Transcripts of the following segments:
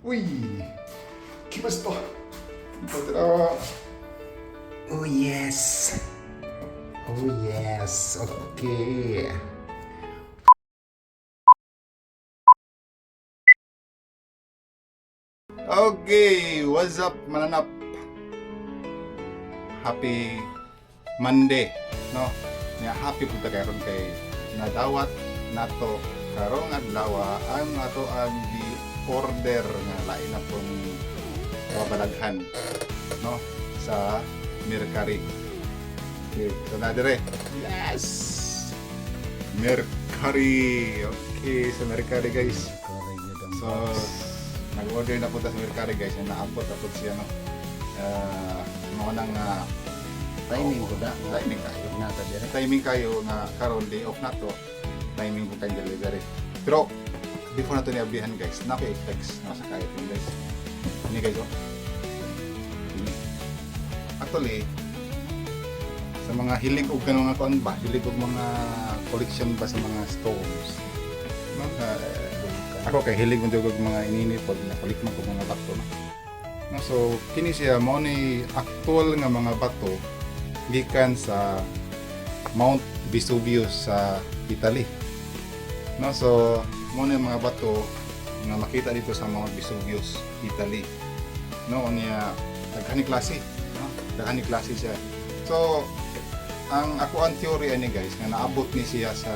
Uy! Kimasto! Patra! Oh yes! Oh yes! Okay! Okay! What's up, mananap? Happy Monday, no? Nga happy punta karon kay nadawat nato karong adlaw ang ato ang order nga lain na pong kabalaghan, no, sa Mercari. Okay, so na dire. Yes! Mercari. Okay, sa Mercari guys. So nag-order na po ta sa Mercari guys, na naabot na po siya, no. Mga nang Timing ko da. timing kayo. Nata dire. Timing kayo nga karon day off na to. Timing po kayo delivery. Pero before nato ni abihan guys, naka-text na sa kayo guys. Ini guys, oh. Ini. Actually, sa mga hilig og kanang mga kuan ba, hilig og mga collection ba sa mga stones. Ako kay hilig mo og mga ininit pod na collect man ko mga bato, no. No, so kini siya mo ni actual nga mga bato gikan sa Mount Vesuvius sa Italy. No, so mo ni mga bato nga makita dito sa Mount Vesuvius, Italy. No, niya daghang klase, no? Daghang klase siya. So ang ako ang theory ani guys nga naabot ni siya sa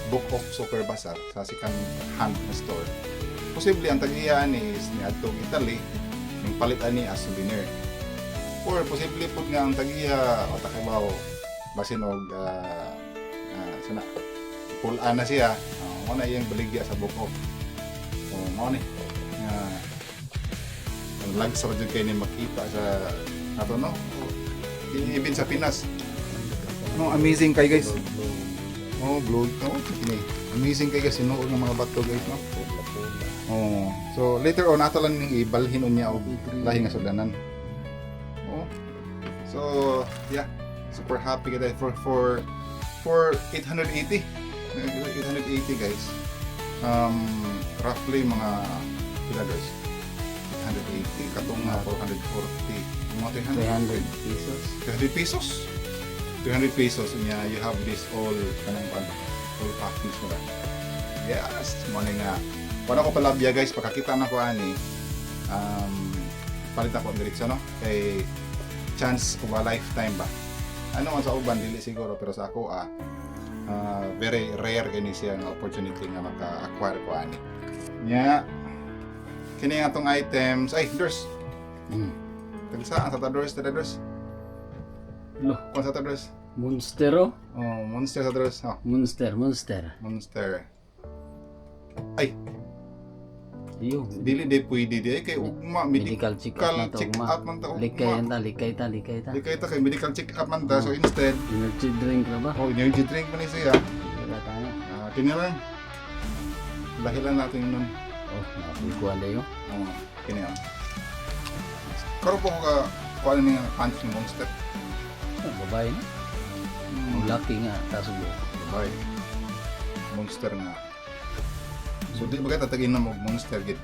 Book of Super Bazaar sa second hand na store. Posible ang tag-iya ni adtong Italy ning palit ani as souvenir. Or posible po nga ang tag-iya o takabaw basin og sana pulaan na siya. Mo na iyang baligya sa Book of. So mo ni nga ang lag sa jud kay ni makita sa ato, no. Even sa Pinas. No, amazing kay guys. Oh, glow. Oh, ini. Amazing kay guys sinuod ng mga bato guys, no. Oh, so later on ato lang ning ibalhin unya og lahi nga sudanan. Oh. So, yeah. Super happy kita for 880. 880 guys. Roughly mga $880 katong 440. Mga 300 pesos. 300 pesos. 300 pesos niya you have this all kanang all package mo ra. Yes, mo nga. Wala ko palabya guys, pagkakita na ko ani palit ako diretso, no, kay chance ko ba lifetime ba. Ano man sa uban dili siguro, pero sa ako very rare kini siya nga opportunity nga maka-acquire ko ani. Nya kini nga tong items ay doors. Tagsa sa doors. Lo, Kung sa doors. Monstero. Oh, monster sa doors. Oh, monster. Ay, Iyo. dili day pwede di kay ugma Medical check up na to. check up man ta ugma. Likay ta. Di kay ta kay medical check up man ta, so instead Energy drink na ba? energy drink man ni siya. Wala tayo. Kini lang. Dahilan natin nun. Oh, napikuan na yun. Kini ah. Karon po ko ka kuan ni punch ni monster. Oh, babae na. Ang laki nga. Tasubo. Bye. Monster nga. So di ba tatagin na mo monster gid.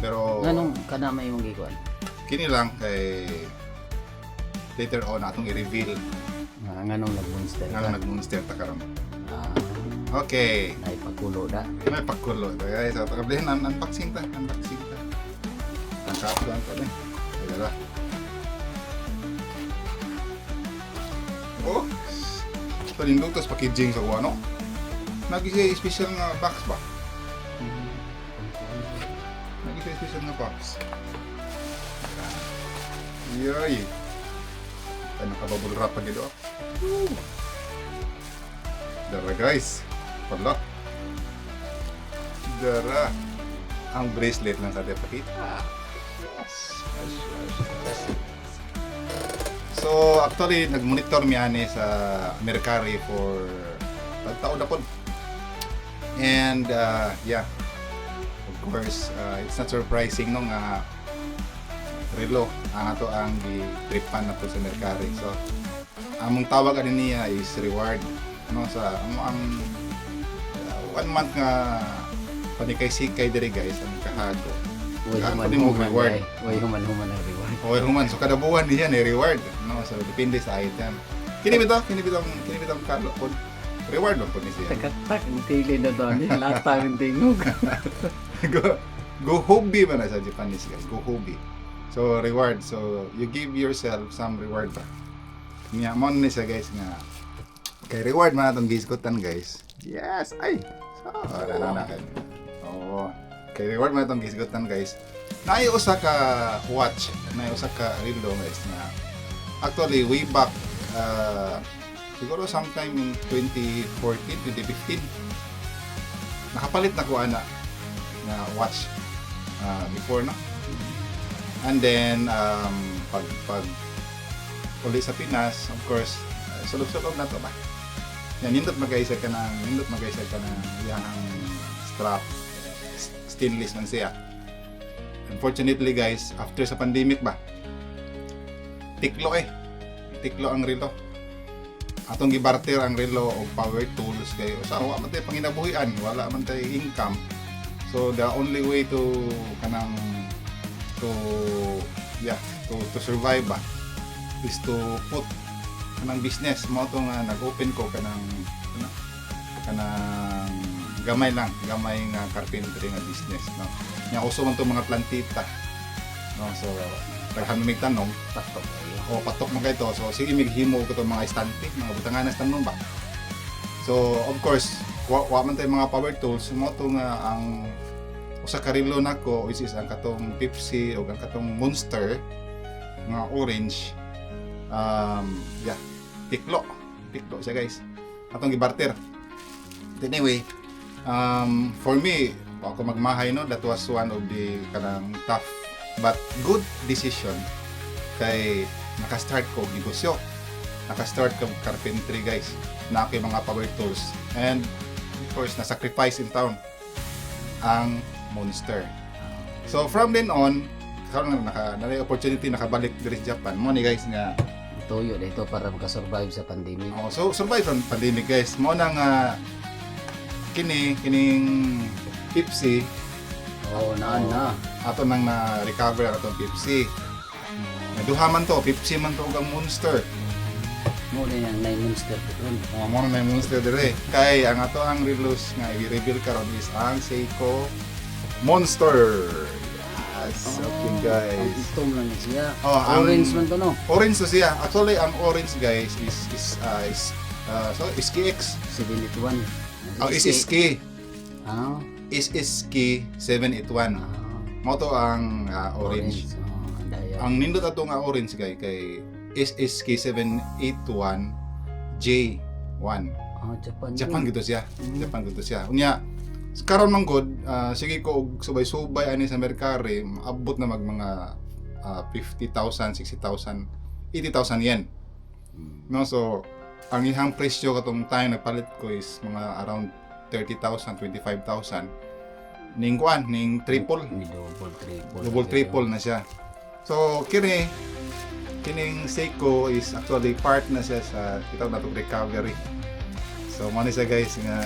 Pero Anong kanamay mong gikuan? kini lang kay later on atong i-reveal Nganong nag-monster nga ka? nag-monster ta karon. Ah, Okay. naipakulo da. May pagkulo. Guys, so tagablihan unboxing ta. Ang kaaplan ko ni. Dala. Oh. Ito din lutos packaging sa kuano. Nagisi special nga box ba? Nagisi special nga box. Yoy. Ano ka bubble wrap pa dito? Dara guys. Pala. Dara. Ang bracelet lang sa pakita. So actually nag-monitor mi ani sa Mercari for taon na po. And yeah. Of course, it's not surprising no nga relo ang ato ang gi-tripan na po sa Mercari. So among tawag ani niya is reward, no, sa ang 1 month nga panikay-sikay diri guys ang kahago. Way Ano din mo reward? Way human ang reward. O human, so kada buwan niya ni reward, no? So depende sa item. Kini bitong kalo po. Reward mo po ni siya. Tagatak, ang tili na doon. Lata ang tingog. Go hobby man na sa Japanese guys. Go hobby. So reward. So you give yourself some reward ba. Nya mo ni siya guys nga. Kay reward man atong gisgutan guys. Yes, ay. So na. Oo. Kay reward man atong gisgutan guys. Naay usa ka watch, naay usa ka relo guys na actually way back siguro sometime in 2014, 2015 nakapalit na ko ana na watch before na. And then pag uli sa Pinas, of course, sulog-sulog na to ba. Yan, nindot mag-aisa ka ng yang strap, stainless man siya. Unfortunately guys, after sa pandemic ba, tiklo ang relo. Atong gibarter ang relo o power tools kayo. Sa wa man tay panginabuhian, wala man tay income. So the only way to survive ba is to put kanang business mo to nga nag-open ko kanang gamay nga carpentry nga business, no. Nya uso man to mga plantita, no. So daghan mig tanom patok man kay to. So sige mighimo ko to mga estante, mga butangan na tanom ba. So of course wa man tay mga power tools mo to nga ang usa ka relo nako which is ang katong Pepsi o ang katong Monster nga orange. Tiklo siya guys. Atong gibarter. Anyway, for me, ako magmahay no, that was one of the kanang tough but good decision kay naka-start ko og negosyo. Naka-start ko carpentry guys. Na kay mga power tools and of course na sacrifice in town ang Monster. So from then on, karon na opportunity nakabalik diri sa Japan. Mo ni guys nga Tuyo dito para makasurvive sa pandemic. so survive from pandemic guys. Mo nang kining Pepsi Na. ato nang na-recover atong Pepsi. Naduha man to, Pepsi man to ug ang Monster. Mo na yung 9 monster doon. Mo na yung Monster dire. Kay ang ato ang relos nga i-reveal karon is ang Seiko Monster. Yes, okay guys. Ang itom lang siya. Orange man to no. Orange to siya. Actually ang orange guys is SKX. 781. Is SK. Ah. Is SK 781. Mo to ang orange. Ang nindot ato nga orange kay SSK 781 J1. Japan gito siya. Unya karon man god sige ko og subay-subay ani sa Mercari, abot na mga 50,000, 60,000, 80,000 yen. No, so ang ihang presyo katong time nagpalit ko is mga around 30,000, 25,000. Ning kuan, ning triple. Double triple na siya. So kining Seiko is actually part na siya sa kitawag natong recovery. So mo ni siya guys nga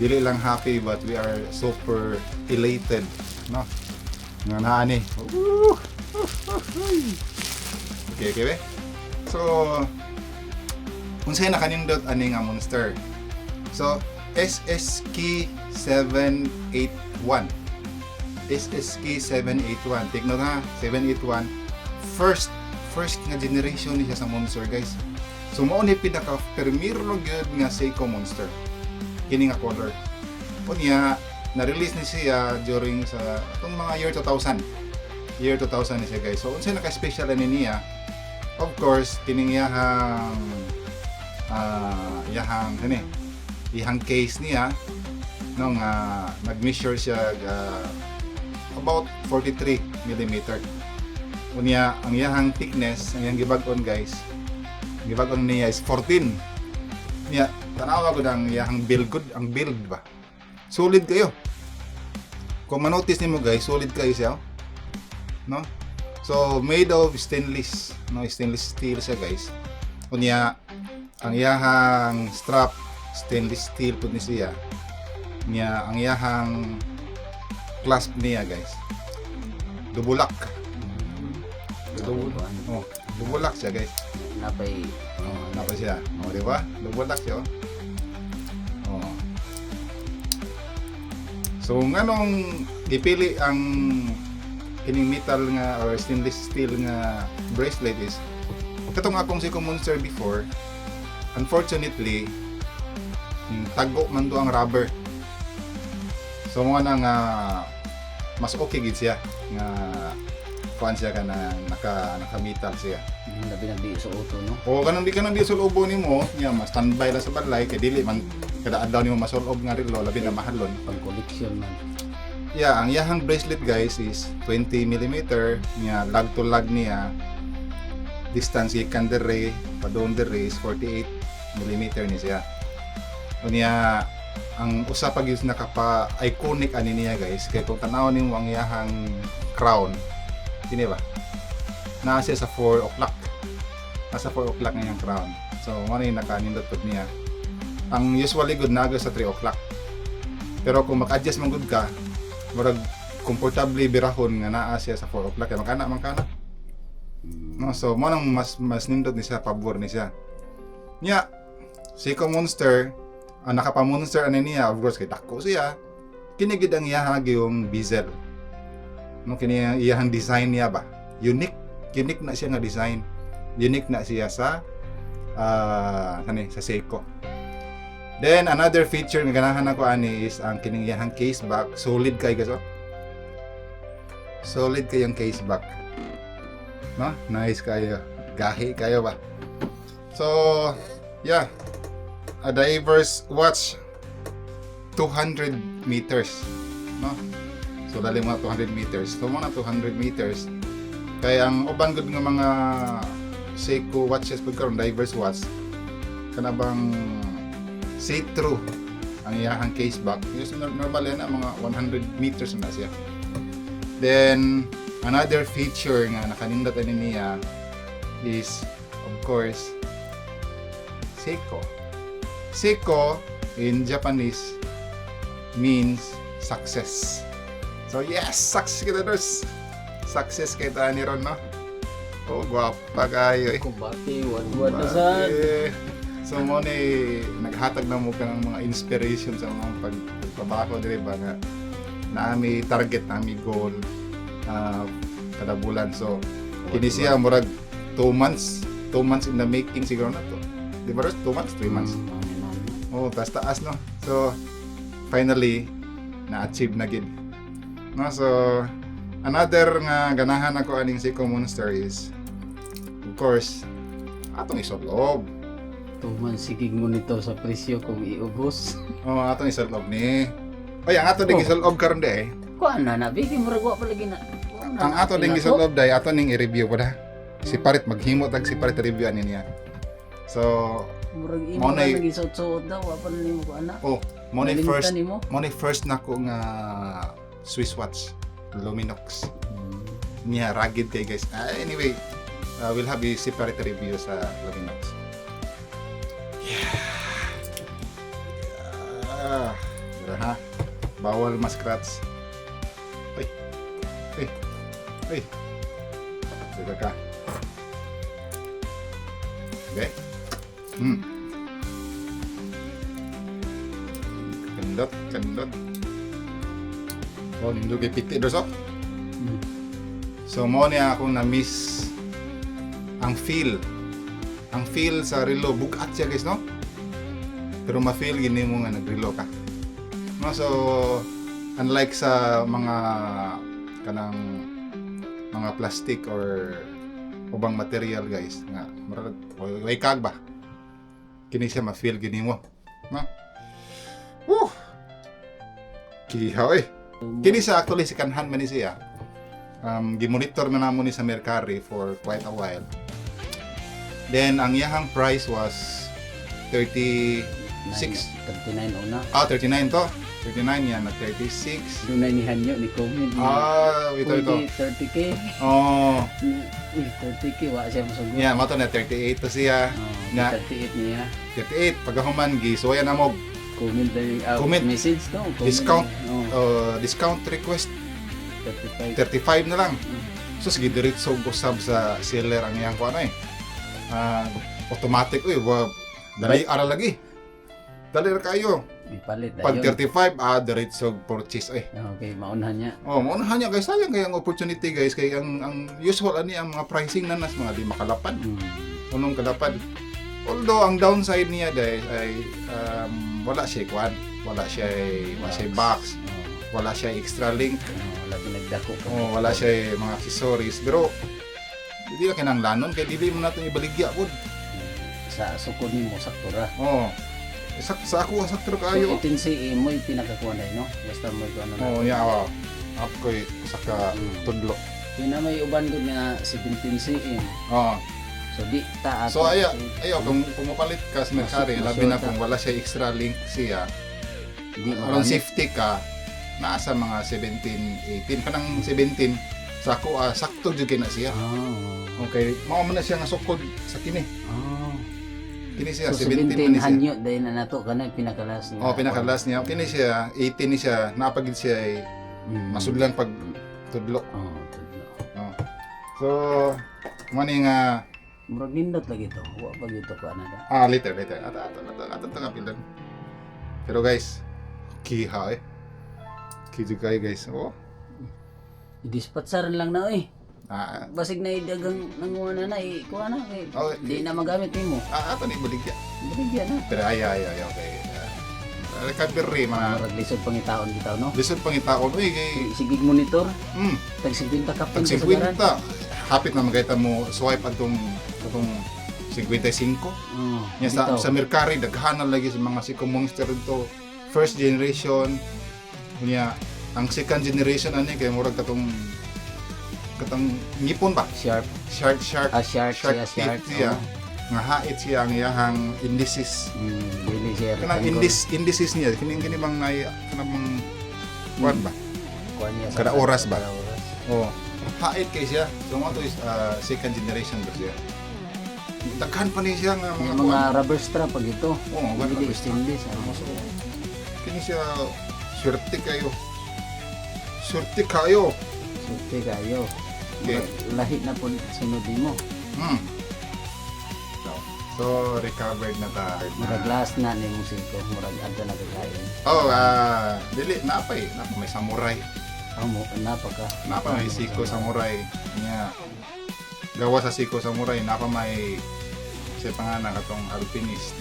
dili lang happy but we are super elated, no? Nga naani. Okay be? So unsay na kanindot ani nga Monster. So SSK 781. SSK 781. Take note ha, 781. First nga generation ni siya sa Monster guys. So mao ni pinaka premier gyud nga Seiko Monster. Kini nga color. Unya na-release ni siya during sa itong mga year 2000. Year 2000 ni siya guys. So unsay naka-special ani niya? Of course, kining ihang case niya nung nag-measure siya about 43 mm. Unya ang iyang thickness, ang iyang gibag-on guys. Gibag-on niya is 14. Niya tanawa ko ang iyang build ba. Solid kayo. Kung manotice nimo guys, solid kayo siya. No? So made of stainless, no, stainless steel siya guys. Unya ang iyang strap stainless steel pud ni siya. Niya ang iyang clasp niya guys. Dubulak. Double. Oh, dubulak siya guys. Napay. Napa siya? O, di ba? Dubulak siya, oh. Oh. So, nganong gipili ang kining metal nga or stainless steel nga bracelet is katong akong Seiko Monster before, unfortunately, tago man to ang rubber. So, mo na nga mas okay gid siya nga kuan siya ka na naka-metal siya. Labi na di sa auto, no? O kanang di ka nang di sulubo nimo, nya mas standby la sa balay kay dili man kada adlaw nimo masulob nga relo labi na mahalon. Pang collection man. Yeah, ang yahang bracelet guys is 20 mm nya lag to lag niya. Distance gikan dere padung dere is 48 mm ni siya. Unya ang usa pa gyud nakapa iconic ani niya guys kay kung tan-aw nimo ang yahang crown kini ba? Naa siya sa 4 o'clock. Nasa 4 o'clock nga yung crown. So, mo na yung nakanindot pod niya. Ang usually good naga sa 3 o'clock. Pero kung mag-adjust man good ka, murag komportable birahon nga naa siya sa 4 o'clock. Kaya makana. No, so, mo nang mas nindot ni siya, pabor ni siya. Nya, Seiko Monster, ang nakapa-monster ano niya, of course, kay dako siya. Kinigid ang iyahag yung bezel. No, kini iyahang design niya ba? Unique na siya nga design. Unique na siya sa sa Seiko. Then another feature nga ganahan ako ani is ang kining iyahang case back. Solid kay guys, oh. Solid kay yung case back. No? Nice kayo. Gahi kayo ba? So, yeah. A diverse watch 200 meters. No? So, dali mga 200 meters. So, mga 200 meters. Kaya ang uban gud nga mga Seiko watches pag karon diverse watch kanabang see-through ang iyahang case back. Yes, normal na mga 100 meters na siya. Then another feature nga nakanindot ani niya is of course Seiko. Seiko in Japanese means success. So yes, success kita dos. Success kay ta ni Ron, no? Oh, gwapa kayo eh. Kumbati, wan na sad. So mo ni naghatag na mo ka ng mga inspiration sa mga pagtrabaho diri ba nga naami target, naami goal kada bulan. So kini siya murag 2 months in the making siguro na to. Di ba 2 months, 3 months? Oh, taas no. So finally na-achieve na gid. No, so another nga ganahan ako aning Seiko Monster is of course atong isoloob. Tuman sigig monitor sa presyo kung iubos. Oh, atong isoloob ni. Oy, ang ato ding isoloob karon de. Kuan na bigi murag wa pa lagi na. Ang ato ding isoloob day ato ning i-review pa da. Si Parit maghimo tag si Parit review ani niya. So, murag imo mo na na- lagi suot daw wa pa nimo ko ana. oh, mo ni first Nimo. nako nga Swiss watch Luminox. Niya rugged kay guys. Anyway, we'll have a separate review sa Luminox. Dira ha. Bawal ma-scratch. Uy. Dira ka. Okay. Kendot. Oh, nindog kay piti dos, oh. So mo niya ako na-miss ang feel sa relo. Bugat siya guys, no? Pero ma-feel gini mo nga nagrelo ka. No, so unlike sa mga kanang mga plastic or ubang material guys nga murag way kag ba? Kini siya ma-feel gini mo. No? Woo! Kihaw eh. Kini siya actually si kanhan man ni siya. Gimonitor na namo ni sa Mercari for quite a while. Then ang iyahang price was 36. 39 una. 39 to. 39 yan na 36. Dunay ni Hanyo ni comment. Ito. 30k. Oh, Uy, 30k wa siya masugod. yeah, mato na 38 to siya. Nga. 38 niya. 38 pagahuman gi so yan na mo Comment na yung Comment. message no. Comment. Discount. Oh. Discount request 35. 35 na lang. So sige diretso usab sa seller ang iyang kuan automatic dali ara lagi. Dali ra kayo. Ipalit Pag dayon. 35 diretso purchase Okay, maunahan niya. maunahan niya guys, sayang kay ang opportunity guys kay ang usual ani ang mga pricing nanas mga di makalapad. Unong kalapad. Although ang downside niya guys ay wala siya kuan, wala siya box, wala siya extra link. Wala pinagdako pa. Wala siya mga accessories pero hindi na kinanglanon kay dili mo natin ibaligya pod. Sa sukod nimo sakto ra. Sa ako sakto kayo. So, itinsi mo yung pinakakuha na no? Basta mo yung ano na. Ako saka tudlo. Yun na may uban doon nga 17 cm. So di taas. So ayaw kung pumapalit ka sa Mercari, Masuk- labi na masuk kung wala siya extra link siya, Di around marami. safety ka, nasa mga 17, 18 kanang 17 sa ako sakto jud kay na siya. Okay, mao man na siya nga sukod sa kini. Kini siya So 17 man 17 ni siya. hanyo dahil na nato kanay pinakalas niya. Pinakalas niya. Kini siya 18 ni siya, napagid siya ay masudlan pag tudlo. Tudlo. So mani nga Murag nindot lagi to. Wa pa gito ko ana. later. Ato kapilan. Pero guys, kiha Kiju kayo guys. I-dispatcharan lang na oy. Ah, Basig na idagang nanguha na kuha na kay di na magamit nimo. ato ni baligya. Baligyan na. Pero ay okay. Recovery mga Murag lisod pangitaon bitaw no. lisod pangitaon kay Sigig monitor mm, tag 50 kapin tag sa sagaran. 50 hapit na magayta mo swipe atong 55. Nya sa Mercari daghanan lagi sa mga Seiko Monster dito. First generation nya ang second generation ani kay murag katong ngipon ba? Sharp. Shark Shark siya shark. teeth siya. Nga hait siya ang iyahang indices. Dili siya. Kanang indices niya kini mang kanang kuan ba? Kuha niya sa Kada oras ba? Kada oras. Hait kay siya. So mo to is second generation ba siya. Daghan pa ni siya nga Mga, mga kuan. rubber strap pag ito. Wala Dili rubber strap. stainless. So, kini siya swerte kayo. Swerte kayo. Suti kayo. Okay. Lahi na po sunod mo. So, recovered na ta. Murag last na ni musiko. Murag adto na kagayon. Dili, napay. May samurai. Amo napa ka. Napa may Seiko Samurai. Nya, gawa sa Seiko Samurai, napa may siya pangalan katong alpinist.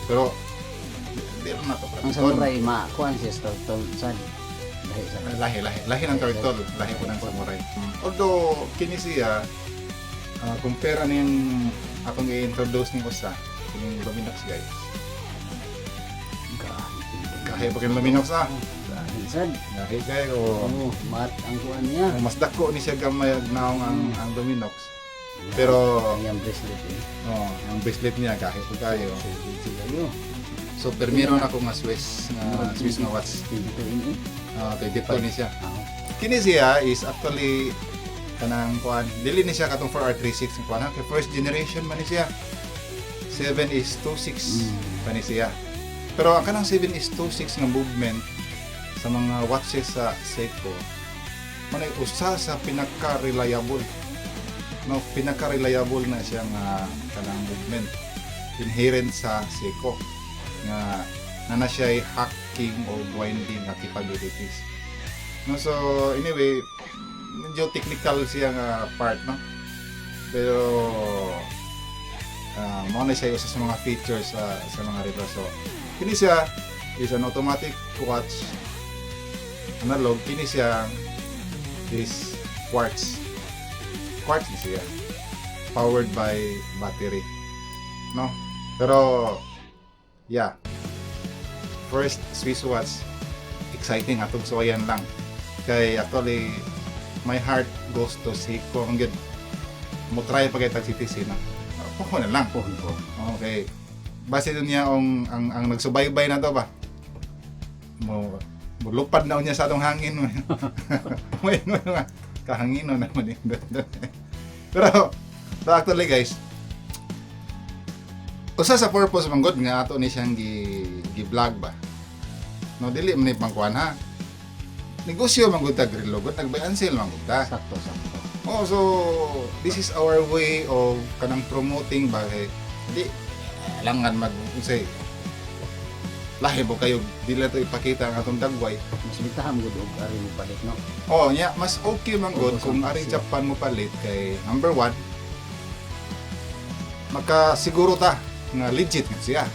Pero, di na to. Ang samurai kuan siya sa sad. Lahi sa Lahi ng turtle. Lahi po ng samurai. Although, kini siya, compare ano yung atong i-introduce ni Usa, kining Luminox guys. Kahit pa kining Luminox Sad. Kahit kayo, Mat ang kuan niya. mas dako ni siya gamay naong ang Luminox. Pero, Ang bracelet eh. ang bracelet niya kahit pa kayo. Kayo. So, meron ako nga Swiss nga watch. Dito ini. Kay dito ni siya. Kini siya is actually kanang kuan dili ni siya katong 4R36 ng kuan kay first generation man ni siya 7:26 pa ni siya. Pero ang kanang 7:26 nga movement sa mga watches sa Seiko manay usa sa pinaka-reliable na siya nga kanang movement inherent sa Seiko nga na siya hacking or winding na capabilities. No, so anyway, medyo technical siya nga part, no? Pero mao na siya isa sa mga features sa mga relo. So kini siya is an automatic watch analog. Kini siya is quartz ni siya, powered by battery, no? Pero yeah, first Swiss watch, exciting atong suwayan lang kay actually my heart goes to Seiko. Ang good mo try pa kay tag CTC na na lang. Okay, base dun niya ang nagsubaybay na to ba mo lupad na niya sa atong hangin mo. Mo nga kahangin na naman eh. Pero actually guys, usa sa purpose man god nga ato ni siyang gi-vlog ba. No, dili man ni pangkuan ha. negosyo man gud ta grillog, nag-buy and sell man gud ta. Sakto. Oh, so this is our way of kanang promoting ba di langan mag unsay lahi mo kayo dila to ipakita ang atong dagway. Mas bitahan gud og ari mo palit no. Oh, nya mas okay man gud kung ari Japan mo palit kay number 1 makasiguro ta nga legit gid siya.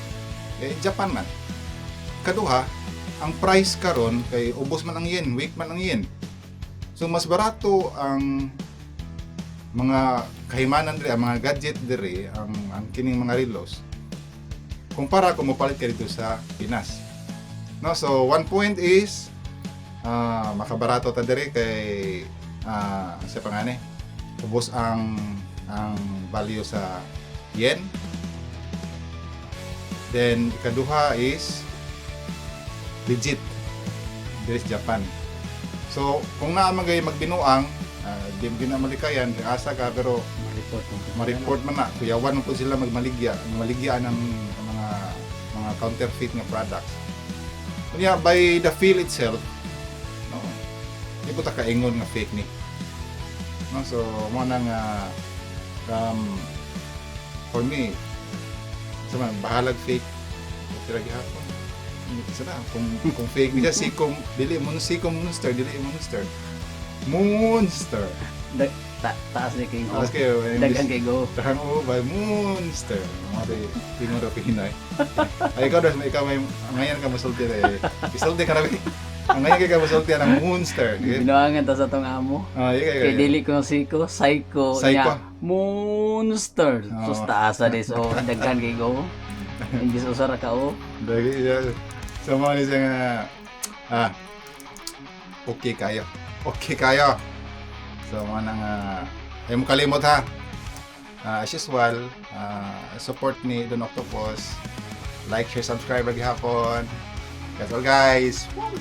Eh Japan man. Kaduha, ang price karon kay ubos man ang yen, weak man ang yen. So mas barato ang mga kahimanan diri, ang mga gadget diri, ang kining mga relos kumpara kung mopalit ka dito sa Pinas. No, so one point is makabarato ta diri kay sa pangani ubos ang value sa yen. Then ikaduha is legit diri sa Japan. So kung naa man gay magbinuang di mo ginamalikayan, asa ka pero ma-report man na kuyawan po sila maligya ng mga counterfeit nga products. Kanya by the feel itself, no, di po ta kaingon nga fake ni. No, so mo nang for me sama bahalag fake tira gihapon. Sana kung fake niya si kung dili monster Taas ni kay go. Taas kayo. Daghang kay go. Daghang by monster. Mga Timor o Pinoy. Ay, ikaw may ngayon ka masulti eh. Isulti ka na ba? Ngayon ka masulti ng monster. Binuangan ta sa tong amo. Kay dili ko psycho nya monster. So taasa des o daghang kay go. Hindi usara ka o. Dagi ya. Sama ni siya nga okay kayo. So mga nang ay mo kalimot ha. As usual, support ni Don Octopus. Like, share, subscribe lagi hapon. That's all guys. Woo!